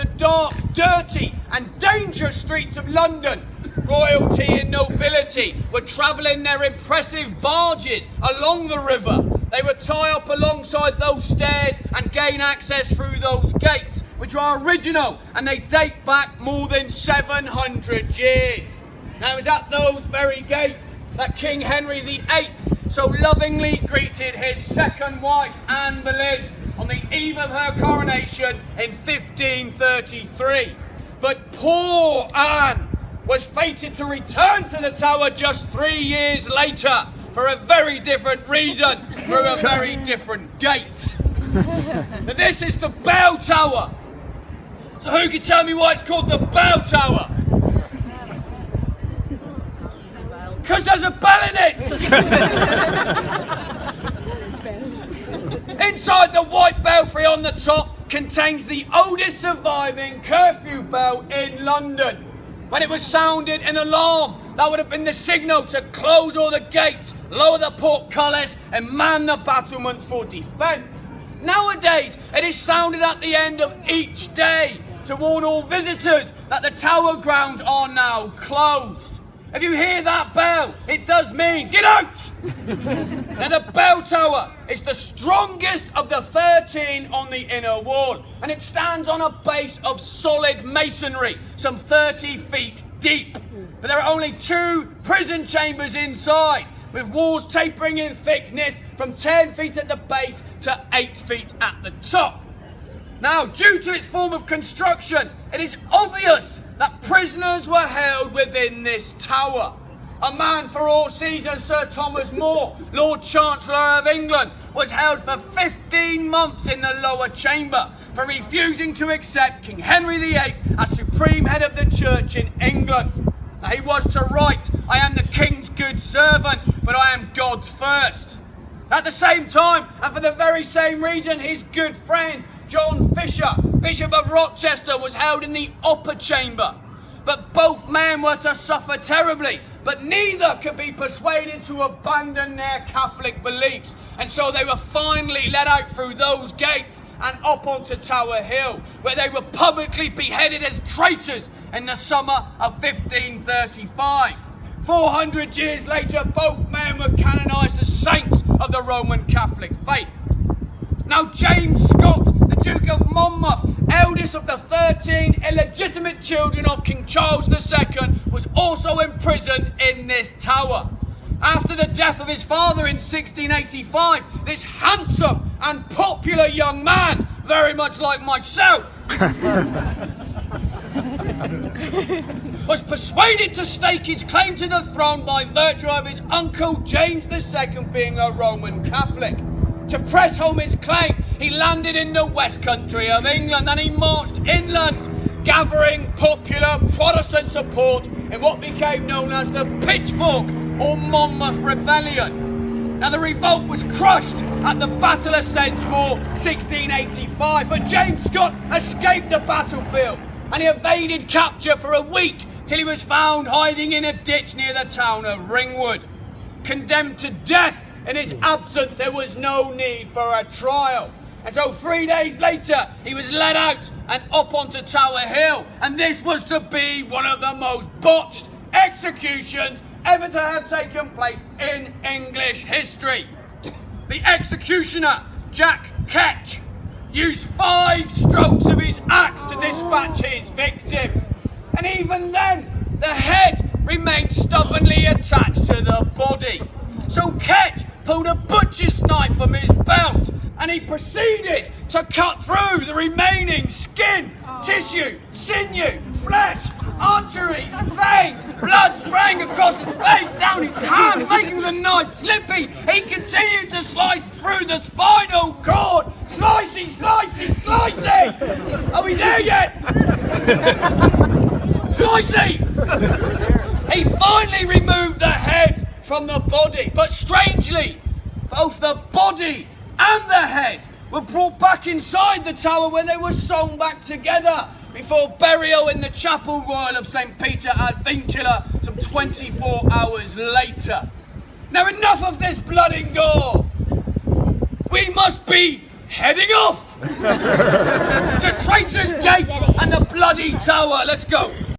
the dark, dirty and dangerous streets of London. Royalty and nobility were travelling their impressive barges along the river. They would tie up alongside those stairs and gain access through those gates, which are original, and they date back more than 700 years. Now, it was at those very gates that King Henry VIII so lovingly greeted his second wife, Anne Boleyn, on the eve of her coronation in 1533. But poor Anne was fated to return to the Tower just 3 years later for a very different reason, through a very different gate. Now, this is the Bell Tower. So who can tell me why it's called the Bell Tower? Because there's a bell in it! Inside the white belfry on the top contains the oldest surviving curfew bell in London. When it was sounded an alarm, that would have been the signal to close all the gates, lower the portcullis and man the battlements for defence. Nowadays, it is sounded at the end of each day to warn all visitors that the Tower grounds are now closed. If you hear that bell, it does mean, get out! Now, the Bell Tower is the strongest of the 13 on the inner wall, and it stands on a base of solid masonry, some 30 feet deep. But there are only 2 prison chambers inside, with walls tapering in thickness from 10 feet at the base to 8 feet at the top. Now, due to its form of construction, it is obvious that prisoners were held within this tower. A man for all seasons, Sir Thomas More, Lord Chancellor of England, was held for 15 months in the lower chamber for refusing to accept King Henry VIII as supreme head of the church in England. Now, he was to write, "I am the king's good servant, but I am God's first." At the same time, and for the very same reason, his good friend John Fisher, Bishop of Rochester, was held in the upper chamber. But both men were to suffer terribly, but neither could be persuaded to abandon their Catholic beliefs. And so they were finally let out through those gates and up onto Tower Hill, where they were publicly beheaded as traitors in the summer of 1535. 400 years later, both men were canonised as saints of the Roman Catholic faith. Now, James Scott, the Duke of Monmouth, eldest of the 13 illegitimate children of King Charles II, was also imprisoned in this tower. After the death of his father in 1685, this handsome and popular young man, very much like myself, was persuaded to stake his claim to the throne by virtue of his uncle James II being a Roman Catholic. To press home his claim, he landed in the West Country of England and he marched inland, gathering popular Protestant support in what became known as the Pitchfork or Monmouth Rebellion. Now, the revolt was crushed at the Battle of Sedgemoor, 1685, but James Scott escaped the battlefield and he evaded capture for a week till he was found hiding in a ditch near the town of Ringwood. Condemned to death, in his absence, there was no need for a trial. And so 3 days later, he was led out and up onto Tower Hill. And this was to be one of the most botched executions ever to have taken place in English history. The executioner, Jack Ketch, used 5 strokes of his axe to dispatch his victim. And even then, the head remained stubbornly attached to the body. So Ketch pulled a butcher's knife from his belt and he proceeded to cut through the remaining skin, tissue, sinew, flesh, arteries, veins. Blood sprang across his face, down his hand, making the knife slippy. He continued to slice through the spinal cord. Slicey, slicey, slicey! Are we there yet? Slicey! He finally removed the head from the body, but strangely, both the body and the head were brought back inside the tower where they were sewn back together before burial in the Chapel Royal of St. Peter ad Vincula some 24 hours later. Now, enough of this blood and gore. We must be heading off to Traitor's Gate and the bloody Tower. Let's go.